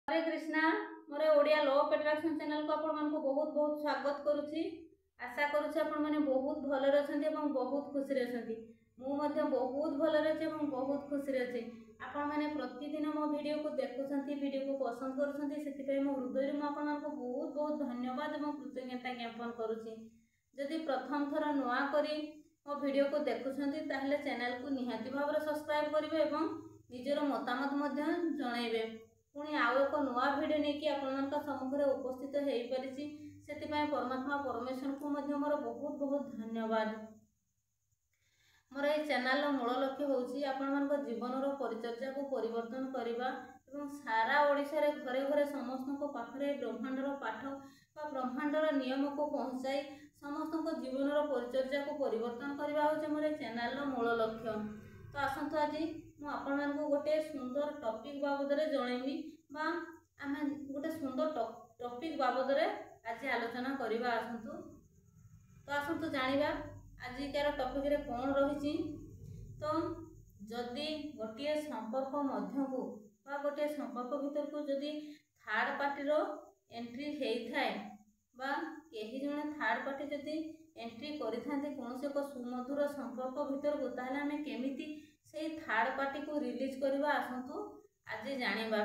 Hare Krishna more Odia law of attraction channel को आपण मानक बहुत बहुत स्वागत करुच्ची। आशा करुच्ची आपण माने बहुत भलरे अछंती एवं बहुत खुशी रे अछंती। मु मध्ये बहुत भलरे अछि एवं बहुत खुशी रे अछि। आपण माने प्रतिदिन मो वीडियो को देखुछंती, वीडियो को पसंद करुछंती, सेति पय मो हृदय मु आपण मानक बहुत बहुत धन्यवाद एवं कृतज्ञता ज्ञापन करुच्ची। जदि प्रथम थर नुआ करी मो वीडियो को देखुछंती ताहले चैनल को निहाती भाबरे सब्सक्राइब करिवे एवं निजर मतामत मध्ये जणाइबे। पुणी आउ एक नुआ भिडियो नहीं कि आपण सम्मुखें उपस्थित हो पारिछि, सेतिपय परमात्मा परमेश्वर को मध्य मोर बहुत बहुत धन्यवाद। मोर ये चैनल मूल लक्ष्य होउछि आपण मानक जीवन परिचर्या को परिवर्तन करबा एवं सारा ओडिशा रे घरे घरे समस्त को पाखरे ब्रह्मांडर पाठ बा ब्रह्मांडर नियम को पहुंचाई समस्त को जीवन परिचर्या को परिवर्तन करबा होछि मोर चैनल मूल लक्ष्य। तो आसंतु आज मु आपण मानक गोटे सुंदर टॉपिक बाबद रे जणैमी बा आमे गोटे सुंदर टॉपिक बाबद रे आज आलोचना करबा। आसंतु जानिबा आज कार टॉपिक रे कोन रहिछि। तो जदि गोटे संपर्क मध्य को बा गोटे संपर्क भीतर को जदि थर्ड पार्टी रो एंट्री हेई थाए बा केही जने थर्ड पार्टी जदि एंट्री करि थांते कोनसे को सुमधुर संपर्क भीतर को ताहले हमें केमिति से थर्ड पार्टी को रिलीज करबा आसंतु आज जानिबा।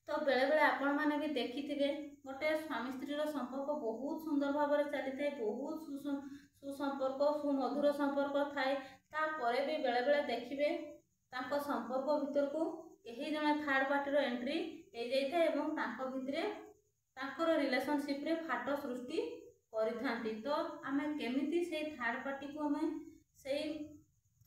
तो बेले बेले आपण माने भी देखिथिबे गोटे स्वामी स्त्री रो संपर्क बहुत सुंदर भाव में चली थाए, बहुत सुसंपर्क सुमधुर संपर्क थाए। ता परे भी बेले बेले देखिबे तांको संपर्क भीतर को केही जने थर्ड पार्टी रो एंट्री हे जाई थाए एवं तांको भितरे तांकर रिलेशनशिप रे फाट सृष्टि करिथांती। तो आमे केमिति से थर्ड पार्टी को हमें से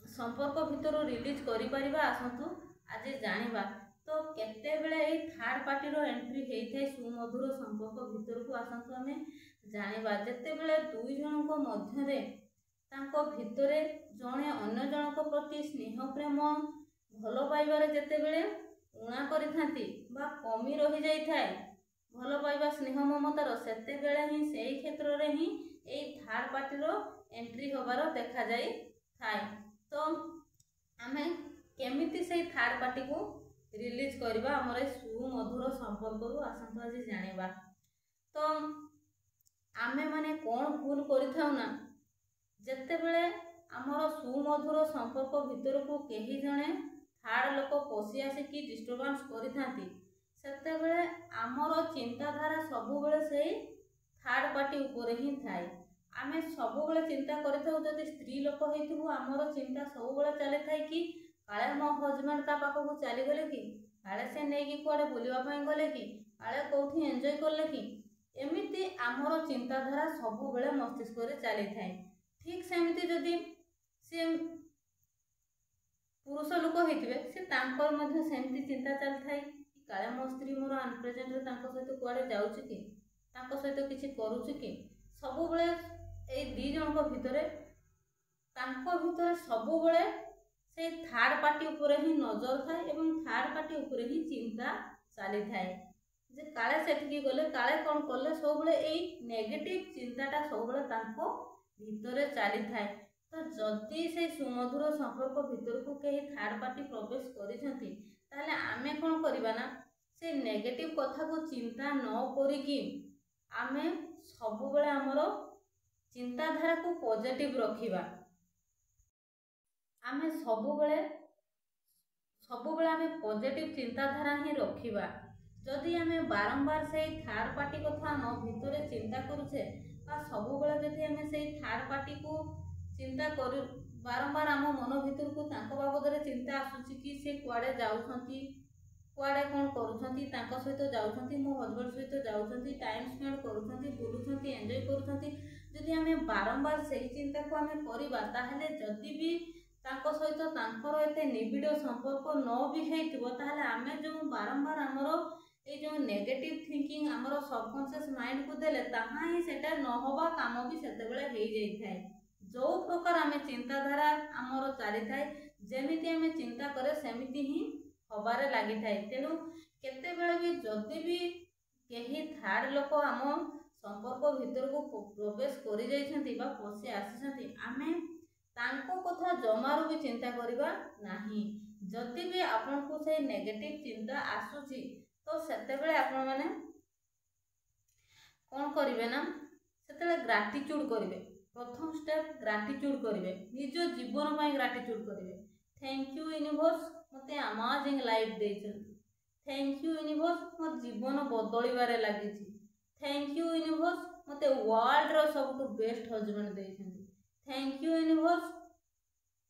संपर्क भीतर रिलीज करि परिबा आसंतु आज जानिबा। तो केते बेले ए थर्ड पार्टी रो एंट्री हेई थाए सुमधुर संपर्क भीतर को आसंतु हमें जानिबा। जते बेले दुई जन को मध्य रे तांको भितरे जणे अन्य जन को प्रति स्नेह प्रेम भलो पाइबारे जते बेले उणा करिथांती बा कमी रहि जाई थाए भलो पाइबा स्नेह ममतार सेते बेले ही सेही क्षेत्र रे ही ए थर्ड पार्टी रो एंट्री होबार देखा जाई थाए। तो आमे केमिति से थर्ड पार्टी को रिलीज करबा हमरे सुमधुर संपर्क रु आसंतु आज जानिबा। तो आमे माने कोन भूल करिथाउ ना जते बेले हमर सुमधुर संपर्क भीतर को केही जणे थर्ड लोक पसी आसे कि डिस्टर्बेंस करिथांती सेते बेले हमर चिंताधारा सबु बेले सेही थर्ड पार्टी ऊपर ही थाए। आमे सबु बेले चिंता करिथाउ जदि स्त्री लोक हेतिबो हमर चिंता सबु बेले चले थाए कि काले मो हजबैंड ता पाखो को चली गले कि काले से नै कि कोडे बुलिबा पय गले कि काले कोठी एन्जॉय करले कि एमिति हमर चिंताधारा सबु बेले मस्तिष्क रे चली थाए। ठीक सेमिति जदि से पुरुष लोक हेतिबे से तांकर मध्ये सेमिति चिंता चल थाए कि काले मो स्त्री मोर अनप्रेजेंट रे तांको सहित कोडे जाउछि कि तांको सहित किछि करूछि कि सबु बेले ए दी जन को भितरे तांको भितरे सबु बेले से थर्ड पार्टी ऊपर ही नजर थाए एवं थर्ड पार्टी ऊपर ही चिंता चली थाए जे काले सेठकी गले काले कोन करले सब बेले एई नेगेटिव चिंताटा सब बेले तांको भितरे चली थाए। तो जदि से सुमधुर संपर्क भीतर को केही थर्ड पार्टी प्रवेश करिसंती ताले आमे कोन करबा ना से नेगेटिव कथा को चिंता न करी कि आमे सब बेले हमरो चिंताधारा को पॉजिटिव रखिबा। आमे सब बेले आमे पॉजिटिव चिंताधारा ही रखिबा। जदि आमे बारंबार से थर्ड पार्टी कथा न भितरे चिंता करूछे बा सब बेले जदि आमे से थर्ड पार्टी को चिंता कर बारंबार आम मन भीतर को तांको बाबद रे चिंता आसुची कि से कुआडे जाउछंती कुआडे कोन करूछंती तांको सहित जाउछंती मो हस्बैंड सहित जाउछंती टाइम स्पेंड करूछंती बुलुछंती एन्जॉय करूछंती जदि आमे बारंबार से चिंता को आमे करिबा ताहले जदि भी तांको सहित तांकर एते निबिड़ संपर्क न भी हेतिबो ताहले आमे जो बारंबार हमरो ए जो नेगेटिव थिंकिंग हमरो सबकॉन्शियस माइंड को देले ताहा ही सेटा न होबा काम भी सेते बेले हेई जाई थाए। जो प्रकार आमे चिंताधारा हमरो चाली थाए जेमिति आमे चिंता करे सेमिति ही होबारे लागि थाए। तेनु केते बेले भी जदि भी केही थर्ड लोक हम संपर्क भीतर को प्रवेश करि जाइछंती बा पसी आसीछंती आमे तांको कथा जमारू भी चिंता करिबा नाही। जदि भी आपन को से नेगेटिव चिंता आसुची तो सेतेबेले आपण माने कौन करेंगे ना से ग्राटिट्यूड करेंगे। प्रथम स्टेप ग्राटिट्यूड करेंगे, निज जीवन में ग्राटिट्यूड करेंगे। थैंक यू यूनिवर्स मते अमेजिंग लाइफ देछंती। थैंक यू यूनिवर्स मो जीवन बदलिबारे लागी। थैंक यू यूनिवर्स मते वर्ल्ड रो सबटू बेस्ट हस्बैंड देछंती। थैंक यू यूनिवर्स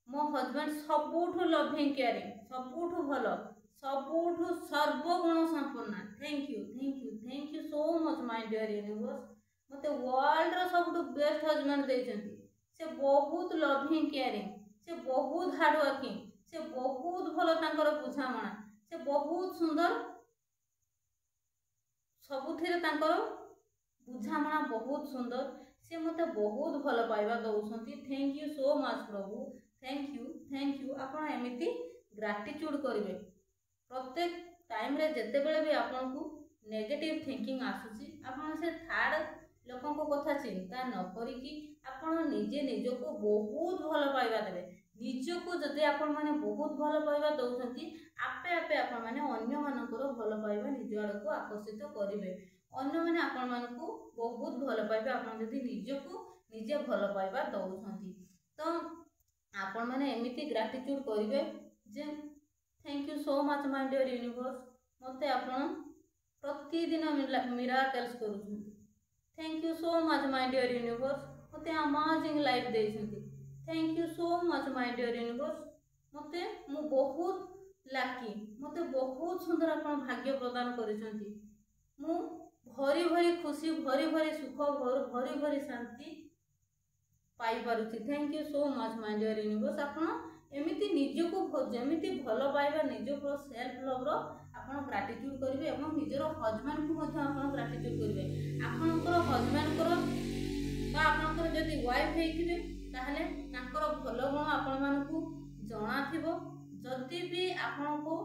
मो हस्बैंड सबुठू लविंग केयरिंग, सबुठू भलो, सबुठू सर्वगुण संपन्न। Thank you so much my dear universe मते वर्ल्ड रो सबटू बेस्ट हस्बैंड देछंती। से बहुत लविंग केयरिंग, से बहुत हार्ड वर्किंग, से बहुत भलो तांकर बुझामणा, से बहुत सुंदर, सबुथिरे तांकर बुझामणा बहुत सुंदर। से मते बहुत भलो पाइबा दउछंती। थैंक यू सो मच प्रभु, थैंक यू। आपण एमिति ग्राटिट्यूड करिवे। प्रत्येक टाइम रे जते बेले भी आपन को नेगेटिव थिंकिंग आसुची, आपण से थर्ड लोकन को कथा चिंता न करी कि आपण निजे निज को बहुत भलो पाइबा देबे। निज को जदि आपण माने बहुत भलो पाइबा दउछंती, आपे आपे आपण माने अन्य मानकर भलो पाइबा निज आड़ को आकर्षित करिवे। अन्य माने आपण मान को बहुत भलो पाइबा आपण जदि निज को निजे भलो पाइबा दउछंती। तो आपण माने एमिति ग्राटिट्यूड करिवे जे thank you so much my dear universe मते आपण प्रतिदिन मिराकल्स करूछंती। Thank you so much my dear universe मते अमेजिंग लाइफ देछंती। Thank you so much my dear universe मते मु बहुत लाकी, मते बहुत सुंदर आपण भाग्य प्रदान करिसंती। मु भरी भरी खुशी, भरी भरी सुख, भरी भरी शांति पाई पारुछि। Thank you so much my dear universe. आपण एमिति निज को जेमिति भलो पाइबा निज को सेल्फ लव रो आपण ग्राटिट्यूड करिवे एवं निजर हस्बैंड को मध्य आपण ग्राटिट्यूड करिवे। आपनकर हस्बैंड को बा आपनकर जदि वाइफ हेइथिबे ताहले तांकर भलो गुण आपण मानकू जणा थिबो। जदि भी आपण को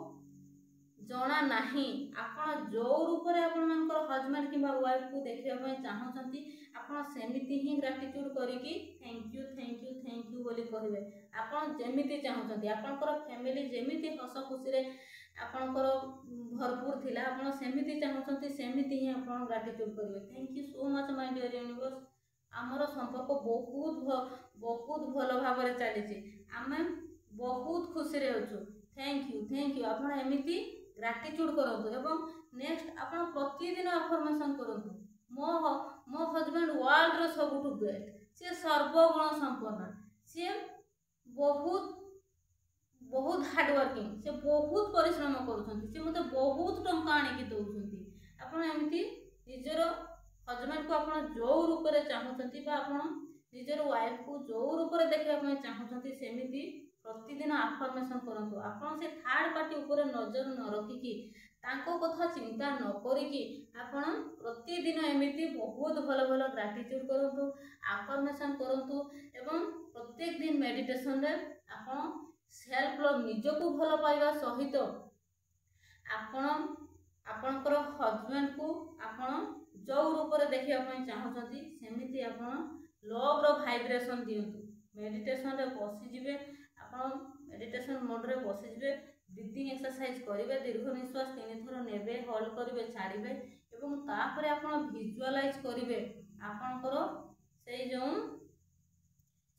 जणा नाही, आपण जो रूप रे आपण मानकर हस्बैंड किबा वाइफ को देखिबा पय चाहउछंती, आपण सेमिति ही ग्राटिट्यूड करिकि थैंक यू बोली कहिबे। आपण जेमिति चाहउछंती, आपनकर फैमिली जेमिति हस खुशी रे आपनकर भरपूर थिला, आपण सेमिति चाहउछंती सेमिति ही आपण ग्राटिट्यूड करिवे। Thank you so much my dear universe. आमर संपर्क बहुत भलो भाव रे चलीछि, आमे बहुत खुशी रे अछु। Thank you. आपण एमिति ग्राटिट्यूड करंतु एवं नेक्स्ट आपण प्रतिदिन अफर्मेशन करंतु। मो हस्बैंड वर्ल्ड रो सबुठु बेस्ट, से सर्वगुण संपन्न, से बहुत हार्ड वर्किंग, से बहुत परिश्रम करूछंती, से मते बहुत टंका आनी कि दउछंती। आपण एमिति निजर हस्बैंड को आपण जो रूप रे चाहउछंती बा आपण निजर वाइफ को जो रूप रे देखिबा पय चाहउछंती सेमिति प्रतिदिन अफर्मेशन करंतु। आपण से थर्ड पार्टी ऊपर नजर न रखिकी, तांको कथा चिंता न करिकी आपण प्रतिदिन एमिति बहुत भलो भलो ग्राटिट्यूड करंतु, अफर्मेशन करंतु एवं प्रत्येक दिन मेडिटेशन रे आपण सेल्फ लव निज को भलो पाइबा सहित आपण आपनकर हस्बैंड को आपण जो रूप रे देखिबा पय चाहउछंती सेमिति आपण लव रो वाइब्रेशन दियंतु। मेडिटेशन रे बसी जिवे, आपण मेडिटेशन मोड रे बसी जिवे, ब्रीथिंग एक्सरसाइज करिवे, दीर्घ निश्वास 3 थर नेबे, होल्ड करिवे, छाड़िवे एवं तापरे आपण विजुअलाइज करिवे आपनकर सेई जो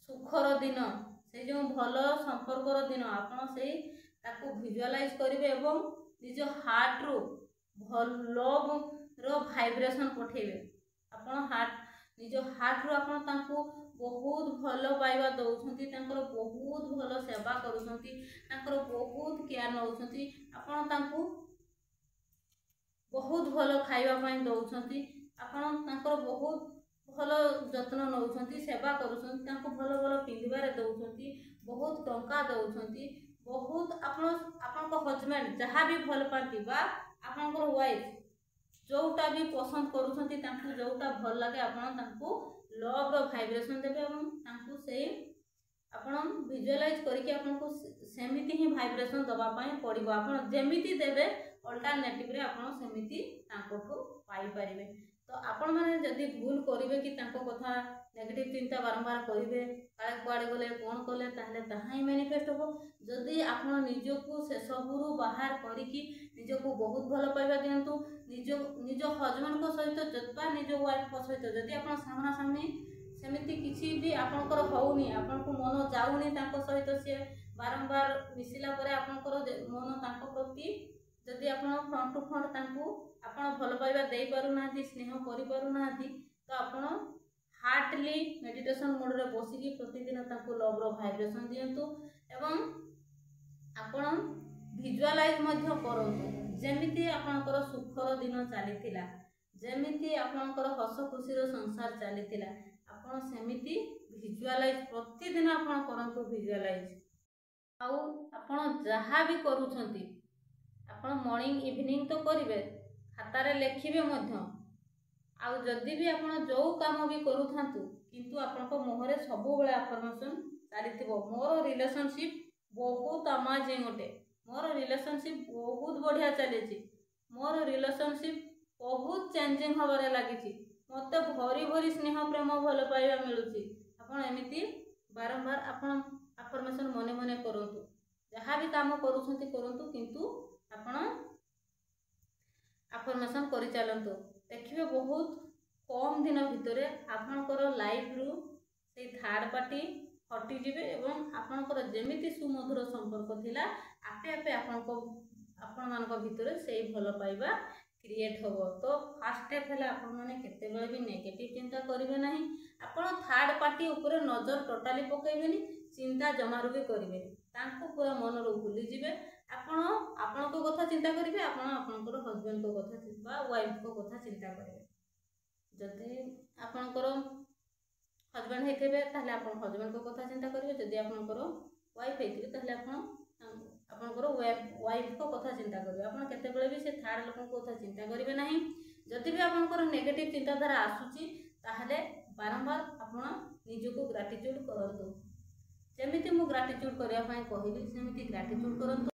सुखर दिन, सेई जो भलो संपर्कर दिन आपण सेई ताको विजुअलाइज करिवे एवं निज हार्ट रो भलो रो वाइब्रेशन पठेबे। आपण निज हार्ट रो आपण ताको बहुत भलो पाइबा दउछंती, तांकर बहुत भलो सेवा करूछंती, तांकर बहुत केयर नउछंती, आपण तांको बहुत भलो खाइबा पय दउछंती, आपण तांकर बहुत भलो जत्न नउछंती, सेवा करूछंती, तांको भलो भलो पिंधिबारे दउछंती, बहुत टंका दउछंती, बहुत आपनको हस्बैंड जहाँ भी भल पाती बा आपनकर वाइफ जोटा भी पसंद करूछंती, तांको जोटा भल लागे आपण तांको लव रो वाइब्रेशन देबे एवं तांको से आपण विजुअलाइज करके आपनको सेमिति ही वाइब्रेशन दबा पय पड़िबो। आपण जेमिति देबे अल्टरनेटिव रे आपण सेमिति तांको पाई परिबे। तो आपण मैंने जदि भूल करेंगे कि कथा नेगेटिव चिंता बारंबार करेंगे काले कुआड़े गले कौन कले ताहा ही मैनिफेस्ट हम जदि आप निजको से सबू बाहर करिकी निजको बहुत भल पाइबा दिंतु निज निज हजबैंड को सहित निज वाइफ को सहित जदि आप सामना सामनी सेमती किसी भी आपणकर होनी आपन को मन जाऊनी सहित सी बारंबार मिसिला परे आपणकर मन तांको प्रति जदि आप फ्रंट टू फ्रंट आपण भल पाइबा दे पारुना स्नेह करि पारुना तो आपण हार्टली मेडिटेशन मोड रे बसिकी प्रतिदिन तांको लव रो वाइब्रेशन दियंतु एवं आपण विजुअलाइज मध्य करंतु जेमिति आपणकर सुखर दिन चलीथिला जेमिति आपणकर हस खुशी रो संसार चलीथिला आपण सेमिति विजुअलाइज प्रतिदिन आपण करंतु विजुअलाइज आउ आपण जहाँ भी करूछंती आपण मॉर्निंग इवनिंग तो करिवे खातारे लिखिबे मध्य आउ जदि भी आपण जो काम भी करूथांतु किंतु आपनको मुहरे सबु बेले अफर्मेशन चलीथिबो मोर रिलेशनशिप बहुत अमेजिंग गोटे मोर रिलेशनशिप बहुत बढ़िया चलीची मोर रिलेशनशिप बहुत चेंजिंग हबारे लागिची मते भरी भरी स्नेह प्रेम भल पाइबा मिलुची आपण एमिति बारंबार आपण अफर्मेशन मने मने करंतु जहाँ भी काम करूछंती करंतु किंतु आपण अफर्मेशन करि चलंतु देखिबे बहुत कम दिन भितर आपणकर लाइफ रु से थर्ड पार्टी हटि जिवे एवं आपणकर जेमिति सुमधुर संपर्क थिला आपे आपे आपण मानक भितर से भल पाइबा क्रिएट होबो। तो फर्स्ट स्टेप है आपण माने केते बेले भी नेगेटिव चिंता करिवे नाही आपण थर्ड पार्टी ऊपर नजर टोटाली पकेइबेनी चिंता जमारू भी करेंगे पूरा मन रू भूली जिवे आपण को कथा चिंता करेंगे आपणकर हजबैंड को कथा वाइफ को कथा चिंता करेंगे जदि आपणकर हजबैंड होते हजबैंड को कथा चिंता करेंगे जदि आपणकर वाइफ होते आपणकर वाइफ को कथा चिंता करेंगे आप केते भी से थर्ड लोक को कथा चिंता करेंगे ना जदि भी आपणकर नेगेटिव चिंताधारा आसूची ताहले बारंबार आपण निजको ग्राटिट्यूड करंतु जेमिति मु ग्राटिट्यूड करिया कहली सेमिति ग्राटिट्यूड करंतु।